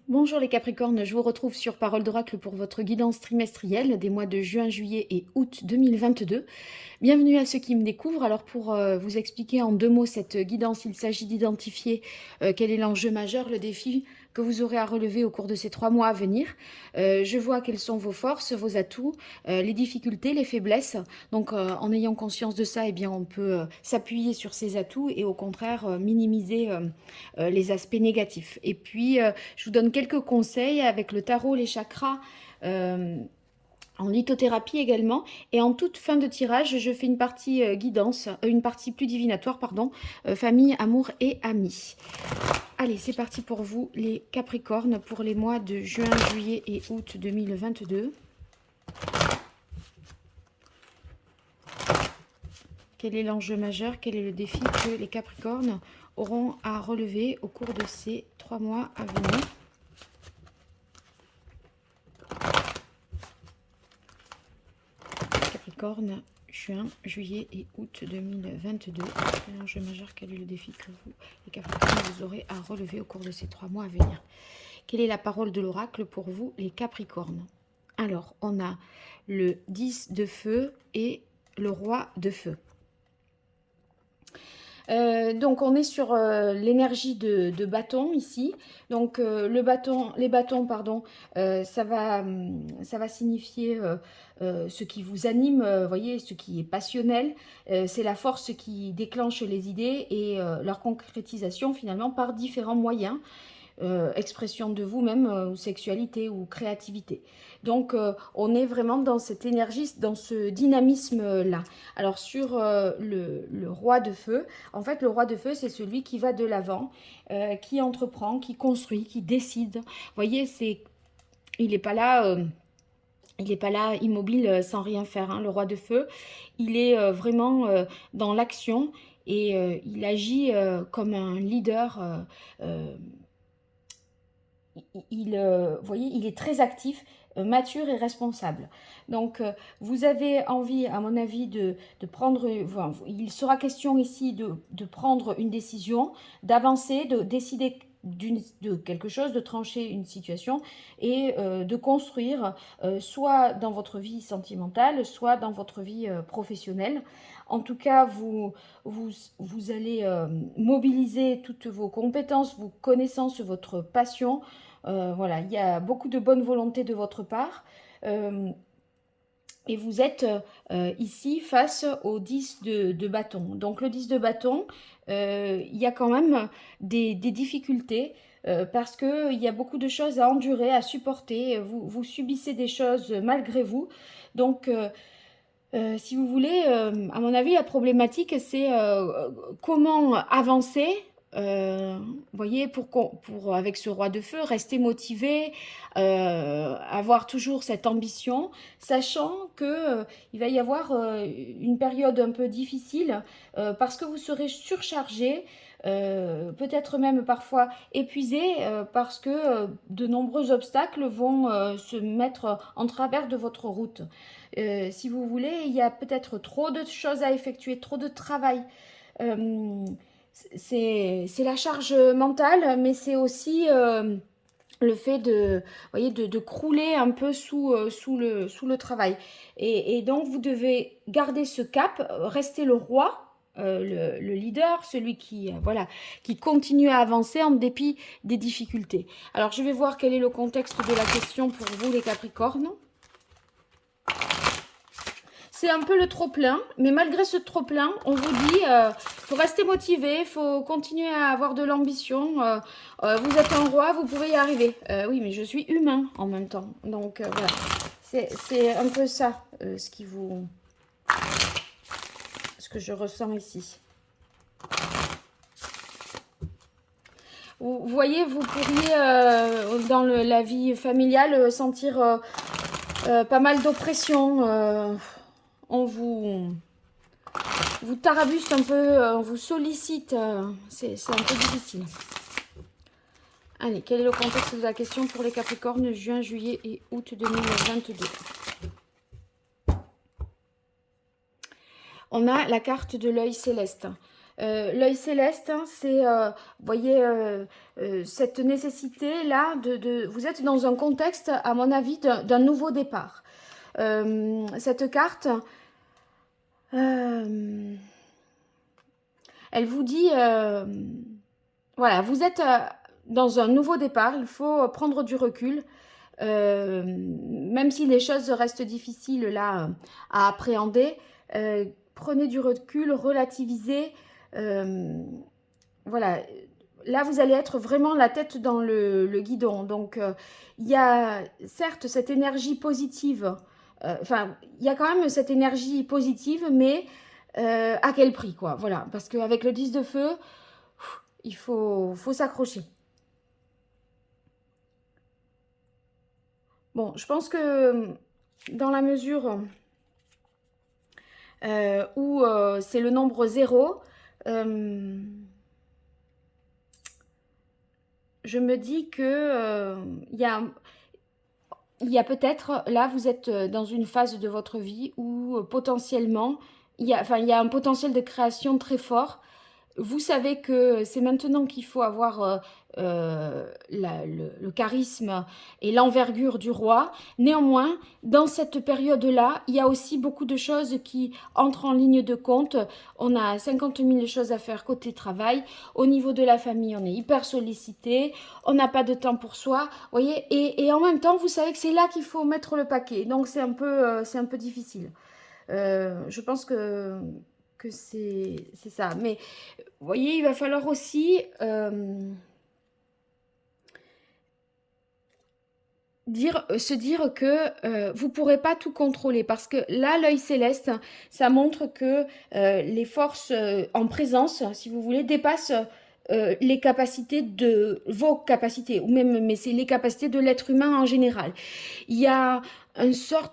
Bonjour les Capricornes, je vous retrouve sur Parole d'Oracle pour votre guidance trimestrielle des mois de juin, juillet et août 2022. Bienvenue à ceux qui me découvrent. Alors pour vous expliquer en deux mots cette guidance, il s'agit d'identifier quel est l'enjeu majeur, le défi que vous aurez à relever au cours de ces 3 mois à venir. Je vois quelles sont vos forces, vos atouts, les difficultés, les faiblesses. Donc en ayant conscience de ça, eh bien, on peut s'appuyer sur ces atouts et au contraire minimiser les aspects négatifs. Et puis je vous donne quelques conseils avec le tarot, les chakras. En lithothérapie également. Et en toute fin de tirage, je fais une partie guidance, une partie plus divinatoire, pardon, famille, amour et amis. Allez, c'est parti pour vous, les Capricornes, pour les mois de juin, juillet et août 2022. Quel est l'enjeu majeur? Quel est le défi que les Capricornes auront à relever au cours de ces 3 mois à venir? Capricorne, juin, juillet et août 2022. Quel est l'enjeu majeur? Quel est le défi que vous, les Capricornes, vous aurez à relever au cours de ces 3 mois à venir? Quelle est la parole de l'oracle pour vous, les Capricornes? Alors, on a le 10 de feu et le roi de feu. Donc on est sur l'énergie de bâton ici. Donc les bâtons, pardon, ça va signifier ce qui vous anime, voyez, ce qui est passionnel. C'est la force qui déclenche les idées et leur concrétisation finalement par différents moyens. Expression de vous-même, ou sexualité ou créativité. Donc on est vraiment dans cette énergie, dans ce dynamisme-là. Alors sur le roi de feu, en fait le roi de feu c'est celui qui va de l'avant, qui entreprend, qui construit, qui décide. Vous voyez, il n'est pas là... il n'est pas là immobile sans rien faire, hein. Le roi de feu, il est vraiment dans l'action et il agit comme un leader. Vous voyez, il est très actif, mature et responsable. Donc, vous avez envie, à mon avis, de prendre... Enfin, il sera question ici de prendre une décision, d'avancer, de décider de quelque chose, de trancher une situation et de construire soit dans votre vie sentimentale, soit dans votre vie professionnelle. En tout cas, vous allez mobiliser toutes vos compétences, vos connaissances, votre passion. Voilà, il y a beaucoup de bonne volonté de votre part. Euh, et vous êtes ici face au 10 de bâton. Donc le 10 de bâton, il y a quand même des difficultés parce qu'il y a beaucoup de choses à endurer, à supporter. Vous subissez des choses malgré vous. Donc si vous voulez, à mon avis, la problématique, c'est comment avancer, vous voyez, avec ce roi de feu, rester motivé, avoir toujours cette ambition, sachant que il va y avoir une période un peu difficile parce que vous serez surchargé, peut-être même parfois épuisé, parce que de nombreux obstacles vont se mettre en travers de votre route. Si vous voulez, il y a peut-être trop de choses à effectuer, trop de travail. Euh, c'est la charge mentale, mais c'est aussi le fait voyez, de crouler un peu sous le travail. Et donc, vous devez garder ce cap, rester le roi. Le leader, celui voilà, qui continue à avancer en dépit des difficultés. Alors, je vais voir quel est le contexte de la question pour vous, les Capricornes. C'est un peu le trop-plein, mais malgré ce trop-plein, on vous dit, faut rester motivé, il faut continuer à avoir de l'ambition. Vous êtes un roi, vous pouvez y arriver. Oui, mais je suis humain en même temps. Donc voilà, c'est un peu ça ce que je ressens ici. Vous voyez, vous pourriez, dans la vie familiale, sentir pas mal d'oppression. On vous tarabuste un peu, on vous sollicite. C'est un peu difficile. Allez, quel est le contexte de la question pour les Capricornes, juin, juillet et août 2022? On a la carte de l'œil céleste. L'œil céleste, hein, c'est, vous voyez, cette nécessité-là Vous êtes dans un contexte, à mon avis, d'un nouveau départ. Cette carte, elle vous dit, voilà, vous êtes dans un nouveau départ, il faut prendre du recul. Même si les choses restent difficiles là à appréhender, prenez du recul, relativisez. Voilà, là vous allez être vraiment la tête dans le guidon. Donc il y a certes cette énergie positive, enfin il y a quand même cette énergie positive, mais à quel prix quoi? Voilà, parce qu'avec le 10 de feu, il faut s'accrocher. Bon, je pense que dans la mesure où c'est le nombre 0, je me dis que il y a peut-être, là vous êtes dans une phase de votre vie où potentiellement, il y a un potentiel de création très fort. Vous savez que c'est maintenant qu'il faut avoir le charisme et l'envergure du roi. Néanmoins, dans cette période-là, il y a aussi beaucoup de choses qui entrent en ligne de compte. On a 50 000 choses à faire côté travail. Au niveau de la famille, on est hyper sollicité. On n'a pas de temps pour soi. Voyez, et en même temps, vous savez que c'est là qu'il faut mettre le paquet. Donc, c'est un peu difficile. Je pense que c'est ça. Mais vous voyez, il va falloir aussi se dire que vous ne pourrez pas tout contrôler. Parce que là, l'œil céleste, ça montre que les forces en présence, si vous voulez, dépassent les capacités de vos capacités, ou même, mais c'est les capacités de l'être humain en général. Il y a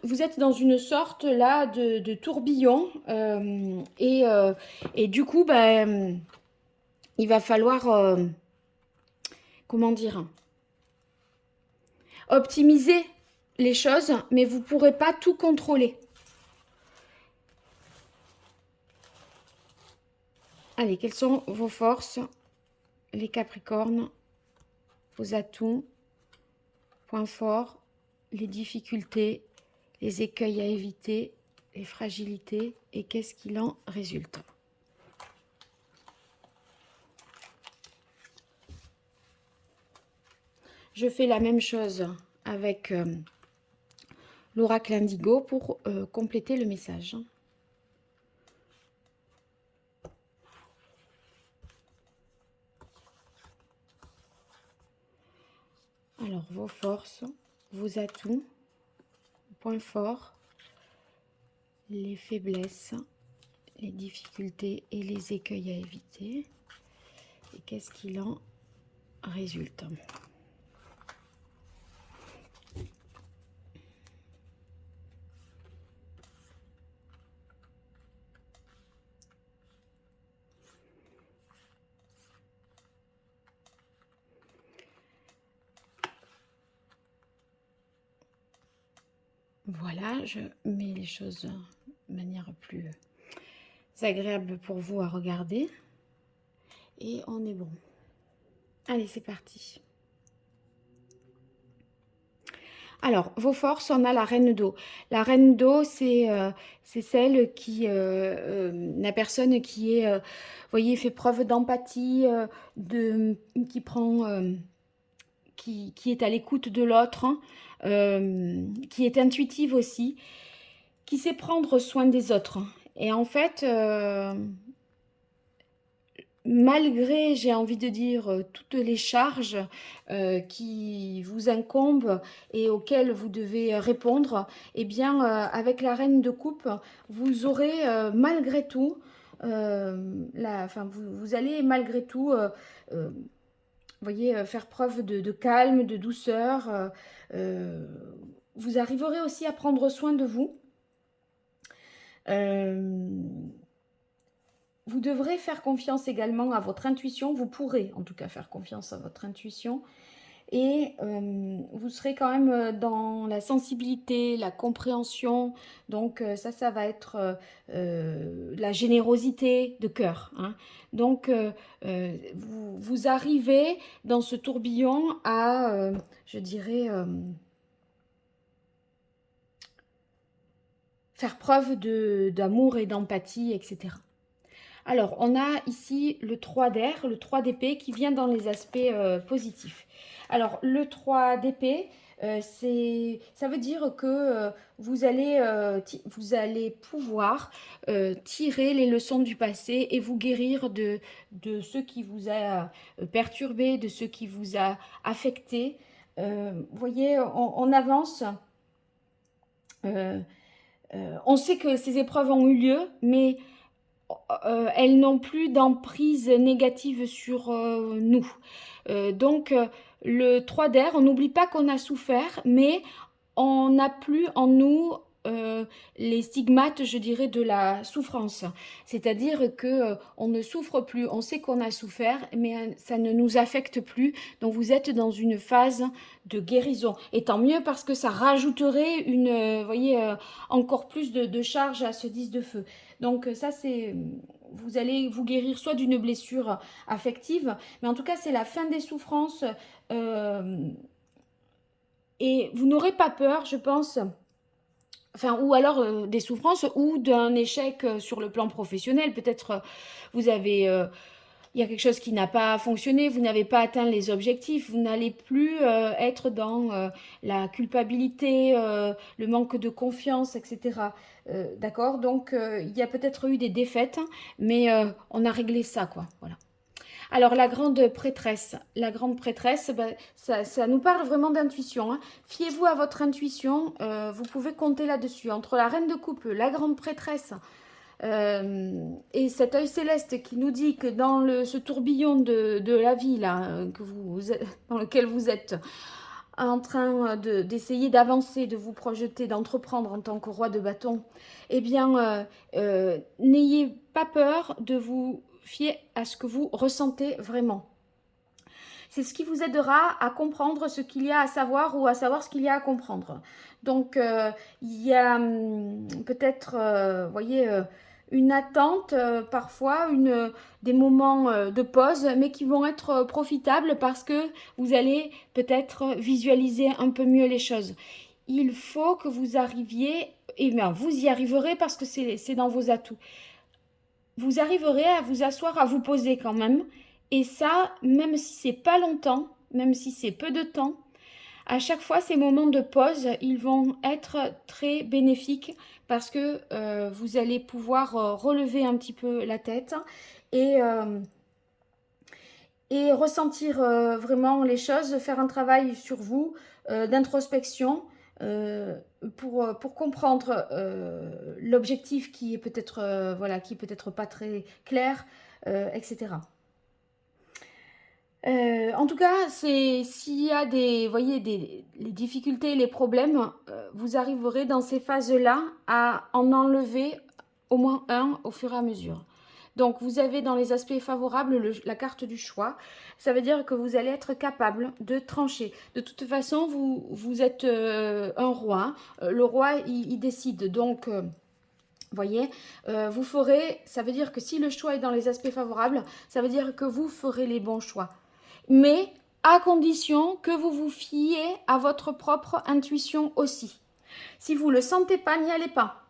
vous êtes dans une sorte là de tourbillon, et du coup, ben, il va falloir, comment dire, optimiser les choses, mais vous ne pourrez pas tout contrôler. Allez, quelles sont vos forces, les Capricornes, vos atouts, points forts, les difficultés, les écueils à éviter, les fragilités, et qu'est-ce qu'il en résulte? Je fais la même chose avec l'oracle indigo pour compléter le message. Alors, vos forces, vos atouts, points forts, les faiblesses, les difficultés et les écueils à éviter. Et qu'est-ce qu'il en résulte? Voilà, je mets les choses de manière plus agréable pour vous à regarder. Et on est bon. Allez, c'est parti. Alors, vos forces, on a la reine d'eau. La reine d'eau, c'est celle qui, la personne qui est, vous voyez, fait preuve d'empathie, qui prend, qui est à l'écoute de l'autre, hein, qui est intuitive aussi, qui sait prendre soin des autres. Et en fait, malgré, j'ai envie de dire, toutes les charges qui vous incombent et auxquelles vous devez répondre, eh bien, avec la reine de coupe, vous aurez malgré tout, vous allez malgré tout, voyez, faire preuve de calme, de douceur. Vous arriverez aussi à prendre soin de vous. Vous devrez faire confiance également à votre intuition. Vous pourrez en tout cas faire confiance à votre intuition. et vous serez quand même dans la sensibilité, la compréhension. Donc ça va être la générosité de cœur, hein. Donc vous arrivez dans ce tourbillon à, je dirais, faire preuve d'amour et d'empathie, etc. Alors, on a ici le 3 d'air, le 3 d'épée qui vient dans les aspects positifs. Alors, le 3 d'épée, ça veut dire que vous allez pouvoir tirer les leçons du passé et vous guérir de ce qui vous a perturbé, de ce qui vous a affecté. Vous voyez, on avance. On sait que ces épreuves ont eu lieu, mais elles n'ont plus d'emprise négative sur nous. Donc, le 3 d'air, on n'oublie pas qu'on a souffert, mais on n'a plus en nous les stigmates, je dirais, de la souffrance. C'est-à-dire que on ne souffre plus, on sait qu'on a souffert, mais ça ne nous affecte plus. Donc, vous êtes dans une phase de guérison. Et tant mieux parce que ça rajouterait voyez, encore plus de charge à ce 10 de feu. Donc ça, vous allez vous guérir soit d'une blessure affective, mais en tout cas, c'est la fin des souffrances. Et vous n'aurez pas peur, je pense, enfin, ou alors des souffrances ou d'un échec sur le plan professionnel. Peut-être vous avez... il y a quelque chose qui n'a pas fonctionné, vous n'avez pas atteint les objectifs, vous n'allez plus être dans la culpabilité, le manque de confiance, etc. D'accord? Donc, il y a peut-être eu des défaites, mais on a réglé ça, quoi. Voilà. Alors, la grande prêtresse, ben, ça nous parle vraiment d'intuition, hein. Fiez-vous à votre intuition, vous pouvez compter là-dessus. Entre la reine de coupe, la grande prêtresse, et cet œil céleste qui nous dit que dans ce tourbillon de la vie là, dans lequel vous êtes en train d'essayer d'avancer, de vous projeter, d'entreprendre en tant que roi de bâton, eh bien, n'ayez pas peur de vous fier à ce que vous ressentez vraiment. C'est ce qui vous aidera à comprendre ce qu'il y a à savoir ou à savoir ce qu'il y a à comprendre. Donc, il y a peut-être, voyez, une attente, parfois, des moments de pause, mais qui vont être profitables parce que vous allez peut-être visualiser un peu mieux les choses. Il faut que vous arriviez, et bien vous y arriverez parce que c'est dans vos atouts. Vous arriverez à vous asseoir, à vous poser quand même. Et ça, même si c'est pas longtemps, même si c'est peu de temps, à chaque fois, ces moments de pause, ils vont être très bénéfiques parce que vous allez pouvoir relever un petit peu la tête et, et ressentir vraiment les choses, faire un travail sur vous d'introspection pour comprendre l'objectif qui est peut-être voilà, qui est peut-être pas très clair, etc. En tout cas, s'il y a voyez, les difficultés, les problèmes, vous arriverez dans ces phases-là à en enlever au moins un au fur et à mesure. Donc, vous avez dans les aspects favorables la carte du choix. Ça veut dire que vous allez être capable de trancher. De toute façon, vous êtes un roi. Le roi, il décide. Donc, voyez, vous ferez... Ça veut dire que si le choix est dans les aspects favorables, ça veut dire que vous ferez les bons choix. Mais à condition que vous vous fiez à votre propre intuition aussi. Si vous ne le sentez pas, n'y allez pas.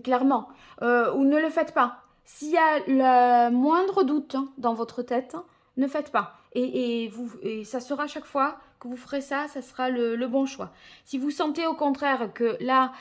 Clairement. Ou ne le faites pas. S'il y a le moindre doute dans votre tête, ne faites pas. Et ça sera chaque fois que vous ferez ça, ça sera le bon choix. Si vous sentez au contraire que là,